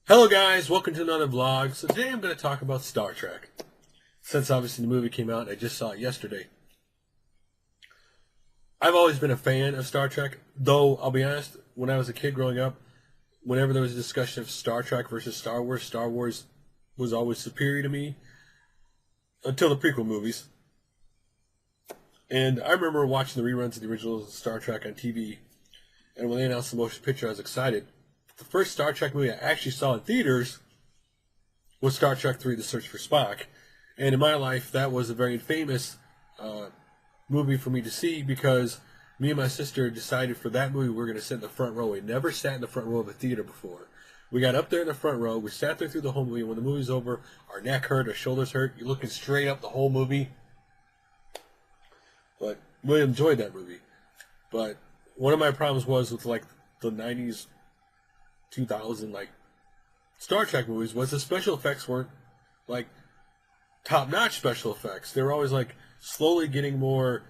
Hello guys, welcome to another vlog. So today I'm going to talk about Star Trek. Since obviously the movie came out, I just saw it yesterday. I've always been a fan of Star Trek, though I'll be honest, when I was a kid growing up, whenever there was a discussion of Star Trek versus Star Wars was always superior to me until the prequel movies. And I remember watching the reruns of the original Star Trek on TV, and when they announced the motion picture, I was excited. The first Star Trek movie I actually saw in theaters was Star Trek III: The Search for Spock. And in my life, that was a very famous movie for me to see because me and my sister decided for that movie we were going to sit in the front row. We never sat in the front row of a theater before. We got up there in the front row. We sat there through the whole movie. And when the movie's over, our neck hurt, our shoulders hurt. You're looking straight up the whole movie. But we enjoyed that movie. But one of my problems was with like the 90s, 2000 like Star Trek movies was the special effects weren't like top-notch special effects. They were always like slowly getting more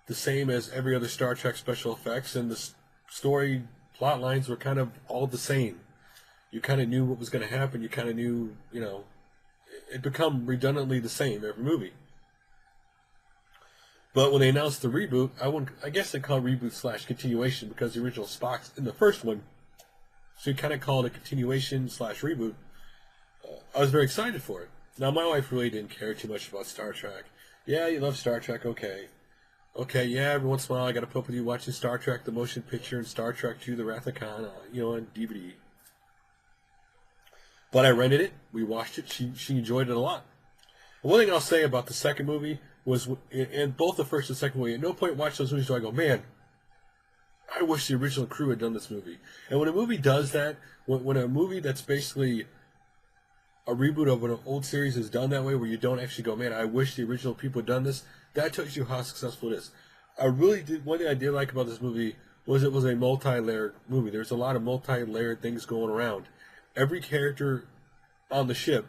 the same as every other Star Trek special effects, and the story plot lines were kind of all the same. You kind of knew what was going to happen. You kind of knew, it become redundantly the same every movie. But when they announced the reboot, I guess they call it reboot slash continuation because the original Spock's in the first one. So you kind of call it a continuation slash reboot. I was very excited for it. Now, my wife really didn't care too much about Star Trek. Yeah, you love Star Trek, okay. Okay, yeah, every once in a while I got to put up with you watching Star Trek, the motion picture, and Star Trek II, The Wrath of Khan, on DVD. But I rented it, we watched it, she enjoyed it a lot. And one thing I'll say about the second movie was, in both the first and second movie, at no point watch those movies do I go, man, I wish the original crew had done this movie. And when a movie does that, when a movie that's basically a reboot of an old series is done that way, where you don't actually go, man, I wish the original people had done this, that tells you how successful it is. One thing I did like about this movie was it was a multi-layered movie. There's a lot of multi-layered things going around. Every character on the ship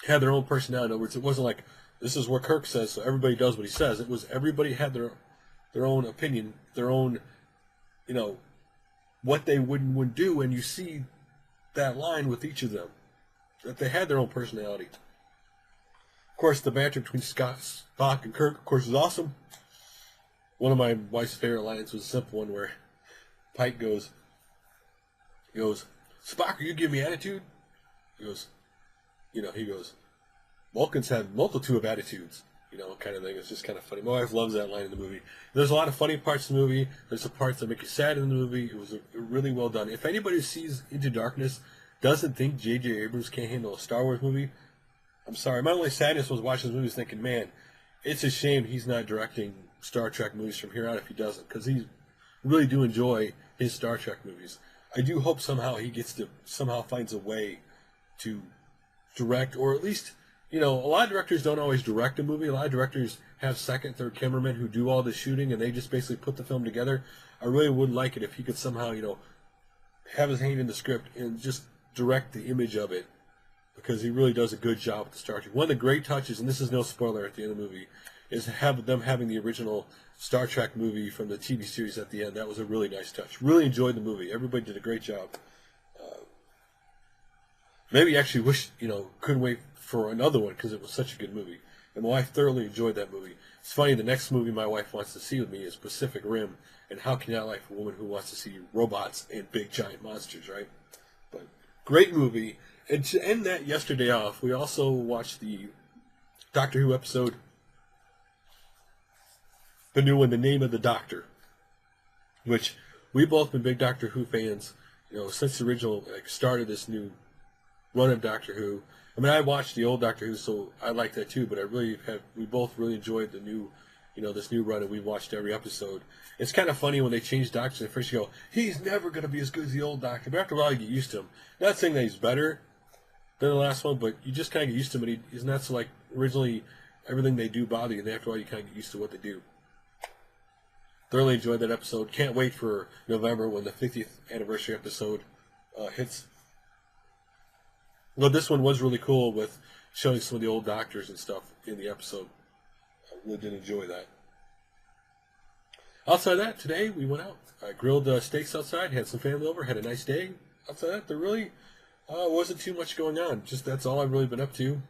had their own personality. In other words, it wasn't like, this is what Kirk says, so everybody does what he says. It was everybody had their own opinion, their own, what they wouldn't do, and you see that line with each of them, that they had their own personality. Of course, the banter between Spock and Kirk, of course, is awesome. One of my wife's favorite lines was a simple one where Pike goes, Spock, are you giving me attitude? He goes, Vulcans have multitude of attitudes. Kind of thing. It's just kind of funny. My wife loves that line in the movie. There's a lot of funny parts in the movie. There's some parts that make you sad in the movie. It was really well done. If anybody who sees Into Darkness doesn't think J.J. Abrams can't handle a Star Wars movie, I'm sorry. My only sadness was watching this movie thinking, man, it's a shame he's not directing Star Trek movies from here out if he doesn't, because he really do enjoy his Star Trek movies. I do hope somehow he finds a way to direct, or at least, a lot of directors don't always direct a movie. A lot of directors have second, third cameramen who do all the shooting, and they just basically put the film together. I really would like it if he could somehow, have his hand in the script and just direct the image of it, because he really does a good job with the Star Trek. One of the great touches, and this is no spoiler at the end of the movie, is them having the original Star Trek movie from the TV series at the end. That was a really nice touch. Really enjoyed the movie. Everybody did a great job. Maybe actually wish, couldn't wait for another one because it was such a good movie. And my wife thoroughly enjoyed that movie. It's funny, the next movie my wife wants to see with me is Pacific Rim. And how can you not like a woman who wants to see robots and big giant monsters, right? But great movie. And to end that yesterday off, we also watched the Doctor Who episode, the new one, The Name of the Doctor, which we've both been big Doctor Who fans, since the original start of this new run of Doctor Who. I mean, I watched the old Doctor Who, so I like that too, but we both really enjoyed the new, this new run, and we watched every episode. It's kind of funny when they change Doctors, at first you go, he's never going to be as good as the old Doctor, but after a while you get used to him. Not saying that he's better than the last one, but you just kind of get used to him, and he's not so like, originally, everything they do bother you, and after a while you kind of get used to what they do. Thoroughly enjoyed that episode. Can't wait for November when the 50th anniversary episode hits. Well, this one was really cool with showing some of the old doctors and stuff in the episode. I really did enjoy that. Outside of that, today we went out. I grilled steaks outside, had some family over, had a nice day. Outside of that, there really Wasn't too much going on. Just that's all I've really been up to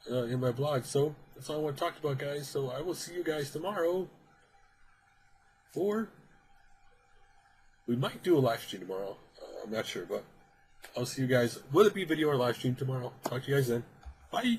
in my blog. So that's all I want to talk about, guys. So I will see you guys tomorrow. Or we might do a live stream tomorrow. I'm not sure, but I'll see you guys. Will it be video or live stream tomorrow? Talk to you guys then. Bye.